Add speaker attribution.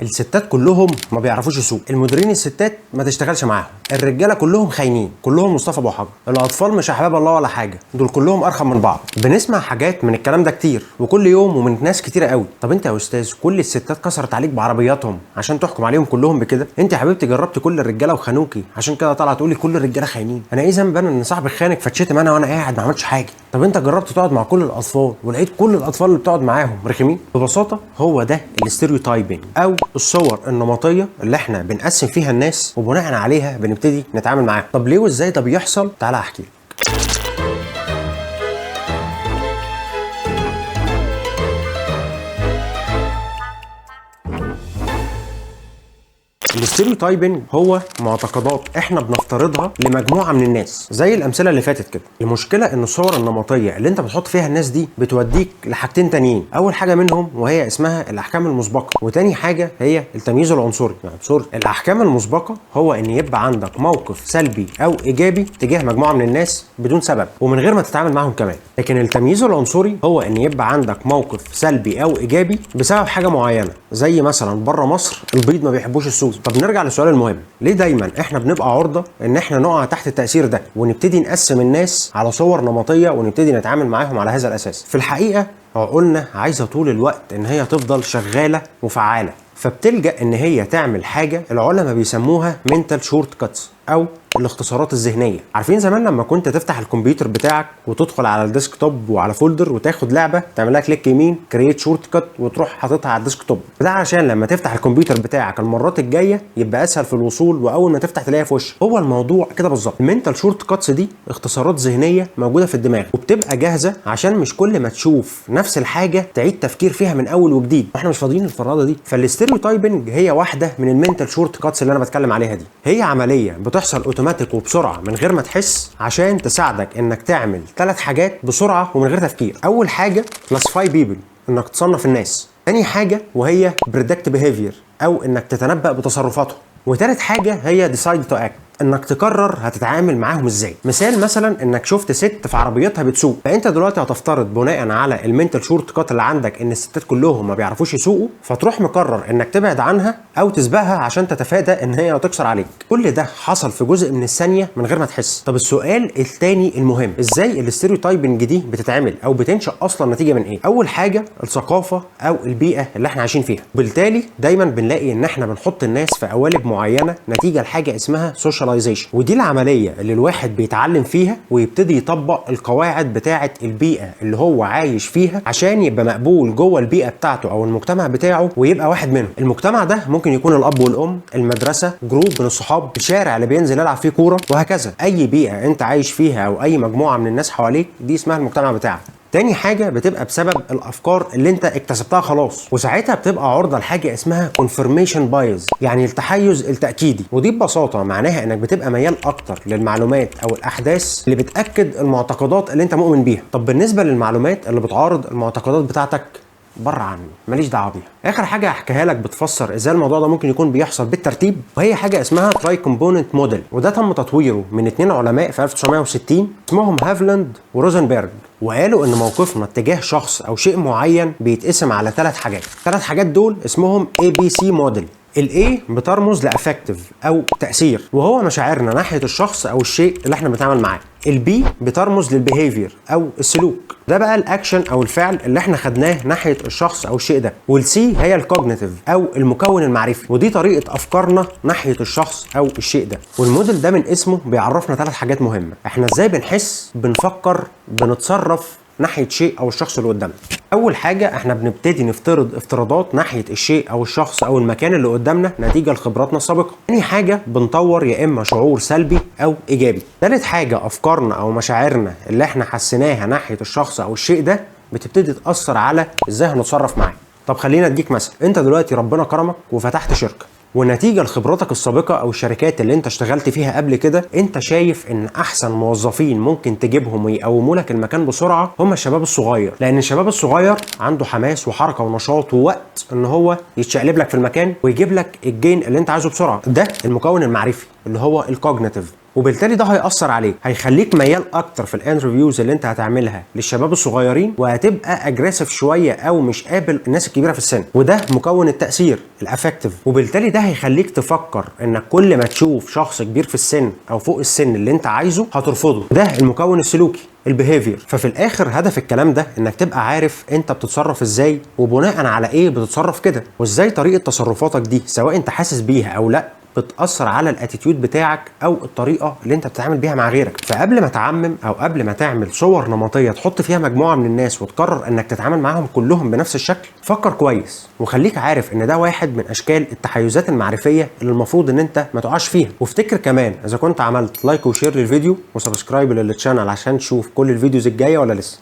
Speaker 1: الستات كلهم ما بيعرفوش يسوقوا، المديرين الستات ما تشتغلش معاهم، الرجاله كلهم خاينين، كلهم مصطفى ابو حجر، الاطفال مش احباب الله ولا حاجه، دول كلهم ارخم من بعض. بنسمع حاجات من الكلام ده كتير وكل يوم ومن ناس كتيره قوي. طب انت يا استاذ كل الستات كسرت عليك بعربياتهم عشان تحكم عليهم كلهم بكده؟ انت يا حبيبتي جربت كل الرجاله وخانوكي عشان كده طالعه تقولي كل الرجاله خاينين؟ انا ايه ذنب انا ان صاحبي خانك فتشتم انا وانا قاعد ما عملتش حاجه؟ طب انت جربت تقعد مع كل الاطفال ولقيت كل الاطفال اللي بتقعد معاهم رخمين؟ ببساطه هو ده الاستيريوتايبنج او الصور النمطيه اللي احنا بنقسم فيها الناس وبناء عليها بنبتدي نتعامل معاهم. طب ليه وازاي ده بيحصل؟ تعالى احكي لك. الاستيريوتايبنج هو معتقدات احنا بنفترضها لمجموعه من الناس زي الامثله اللي فاتت كده. المشكله ان الصور النمطيه اللي انت بتحط فيها الناس دي بتوديك لحاجتين تانيين، اول حاجه منهم وهي اسمها الاحكام المسبقه، وتاني حاجه هي التمييز العنصري. يعني الاحكام المسبقه هو ان يبقى عندك موقف سلبي او ايجابي تجاه مجموعه من الناس بدون سبب ومن غير ما تتعامل معاهم كمان، لكن التمييز العنصري هو ان يبقى عندك موقف سلبي او ايجابي بسبب حاجه معينه، زي مثلا بره مصر البيض ما بيحبوش السود. طب نرجع للسؤال المهم، ليه دايما احنا بنبقى عرضه ان احنا نقع تحت التاثير ده ونبتدي نقسم الناس على صور نمطيه ونبتدي نتعامل معاهم على هذا الاساس؟ في الحقيقه عقولنا عايزه طول الوقت ان هي تفضل شغاله وفعاله، فبتلجأ ان هي تعمل حاجه العلماء بيسموها منتال شورت كاتس او الاختصارات الذهنيه. عارفين زمان لما كنت تفتح الكمبيوتر بتاعك وتدخل على الديسك توب وعلى فولدر وتاخد لعبه تعمل لها كليك يمين كرييت شورت كات وتروح حاططها على الديسك توب، ده عشان لما تفتح الكمبيوتر بتاعك المرات الجايه يبقى اسهل في الوصول واول ما تفتح تلاقيها في وشك. هو الموضوع كده بالظبط. المنتال شورت كاتس دي اختصارات ذهنيه موجوده في الدماغ وبتبقى جاهزه عشان مش كل ما تشوف نفس الحاجه تعيد تفكير فيها من اول وجديد، واحنا مش فاضيين الفراده دي. فالاستيريوتايبنج هي واحده من المنتال شورت كاتس اللي انا بتكلم عليها دي. هي عمليه بتحصل اوتوماتيك وبسرعه من غير ما تحس عشان تساعدك انك تعمل 3 حاجات بسرعه ومن غير تفكير. اول حاجه كلاسيفاي بيبل، انك تصنف الناس. ثاني حاجه وهي بريدكت بيهيفير او انك تتنبأ بتصرفاتهم. وثالث حاجه هي ديسايد تو اكت، انك تقرر هتتعامل معاهم ازاي. مثال مثلا انك شفت ست في عربيتها بتسوق، فانت دلوقتي هتفترض بناء على المنتال شورت كات اللي عندك ان الستات كلهم ما بيعرفوش يسوقوا، فتروح مقرر انك تبعد عنها او تسبقها عشان تتفادى ان هي تكسر عليك. كل ده حصل في جزء من الثانيه من غير ما تحس. طب السؤال الثاني المهم، ازاي الاستيريوتايبنج دي بتتعمل او بتنشأ اصلا نتيجه من ايه؟ اول حاجه الثقافه او البيئه اللي احنا عايشين فيها. بالتالي دايما بنلاقي ان احنا بنحط الناس في قوالب معينه نتيجه لحاجه اسمها سوشيال، ودي العمليه اللي الواحد بيتعلم فيها ويبتدي يطبق القواعد بتاعه البيئه اللي هو عايش فيها عشان يبقى مقبول جوه البيئه بتاعته او المجتمع بتاعه ويبقى واحد منهم. المجتمع ده ممكن يكون الاب والام، المدرسه، جروب من الصحاب، الشارع اللي بينزل يلعب فيه كوره، وهكذا. اي بيئه انت عايش فيها او اي مجموعه من الناس حواليك دي اسمها المجتمع بتاعك. تاني حاجة بتبقى بسبب الأفكار اللي أنت اكتسبتها خلاص، وساعتها بتبقى عرضة لحاجة اسمها confirmation bias، يعني التحيز التأكيدي. ودي ببساطة معناها إنك بتبقى ميال أكتر للمعلومات أو الأحداث اللي بتأكد المعتقدات اللي أنت مؤمن بيها. طب بالنسبة للمعلومات اللي بتعارض المعتقدات بتاعتك، بره عني، ماليش دعوه بيها. اخر حاجه هحكيها لك بتفسر ازاي الموضوع ده ممكن يكون بيحصل بالترتيب، وهي حاجه اسمها تراي كومبوننت موديل، وده تم تطويره من 2 علماء في 1960 اسمهم هافلاند وروزنبرج، وقالوا ان موقفنا تجاه شخص او شيء معين بيتقسم على 3 حاجات. 3 حاجات دول اسمهم ABC موديل. الاي بترمز لافكتيف او تاثير، وهو مشاعرنا ناحيه الشخص او الشيء اللي احنا بنتعامل معاه. البي بترمز للبيهيفير او السلوك، ده بقى الاكشن او الفعل اللي احنا خدناه ناحيه الشخص او الشيء ده. والسي هي الكوجنيتيف او المكون المعرفي، ودي طريقه افكارنا ناحيه الشخص او الشيء ده. والموديل ده من اسمه بيعرفنا 3 حاجات مهمه، احنا ازاي بنحس، بنفكر، بنتصرف ناحيه شيء او الشخص اللي قدامنا. اول حاجه احنا بنبتدي نفترض افتراضات ناحيه الشيء او الشخص او المكان اللي قدامنا نتيجه لخبراتنا السابقه. ثاني حاجه بنطور يا اما شعور سلبي او ايجابي. ثالث حاجه افكارنا او مشاعرنا اللي احنا حسيناها ناحيه الشخص او الشيء ده بتبتدي تاثر على ازاي هنتصرف معاه. طب خلينا اديك مثل، انت دلوقتي ربنا كرمك وفتحت شركه، ونتيجه لخبراتك السابقه او الشركات اللي انت اشتغلت فيها قبل كده، انت شايف ان احسن موظفين ممكن تجيبهم ويقوموا لك المكان بسرعه هم الشباب الصغير، لان الشباب الصغير عنده حماس وحركه ونشاط ووقت ان هو يتشقلب لك في المكان ويجيب لك الجين اللي انت عايزه بسرعه. ده المكون المعرفي اللي هو الكوجنيتيف. وبالتالي ده هيأثر عليك، هيخليك ميال اكتر في الانترفيوز اللي انت هتعملها للشباب الصغيرين، وهتبقى اجريسيف شويه او مش قابل الناس الكبيره في السن، وده مكون التأثير الافكتيف. وبالتالي ده هيخليك تفكر انك كل ما تشوف شخص كبير في السن او فوق السن اللي انت عايزه هترفضه. ده المكون السلوكي البيهيفير. ففي الاخر هدف الكلام ده انك تبقى عارف انت بتتصرف ازاي وبناء على ايه بتتصرف كده، وازاي طريقه تصرفاتك دي سواء انت حاسس بيها او لا بتأثر على الاتيتيود بتاعك او الطريقه اللي انت بتتعامل بيها مع غيرك. فقبل ما تعمم او قبل ما تعمل صور نمطيه تحط فيها مجموعه من الناس وتقرر انك تتعامل معاهم كلهم بنفس الشكل، فكر كويس وخليك عارف ان ده واحد من اشكال التحيزات المعرفيه اللي المفروض ان انت ما تقعش فيها. وافتكر كمان اذا كنت عملت لايك وشير للفيديو وسبسكرايب للشانل عشان تشوف كل الفيديوز الجايه ولا لسه.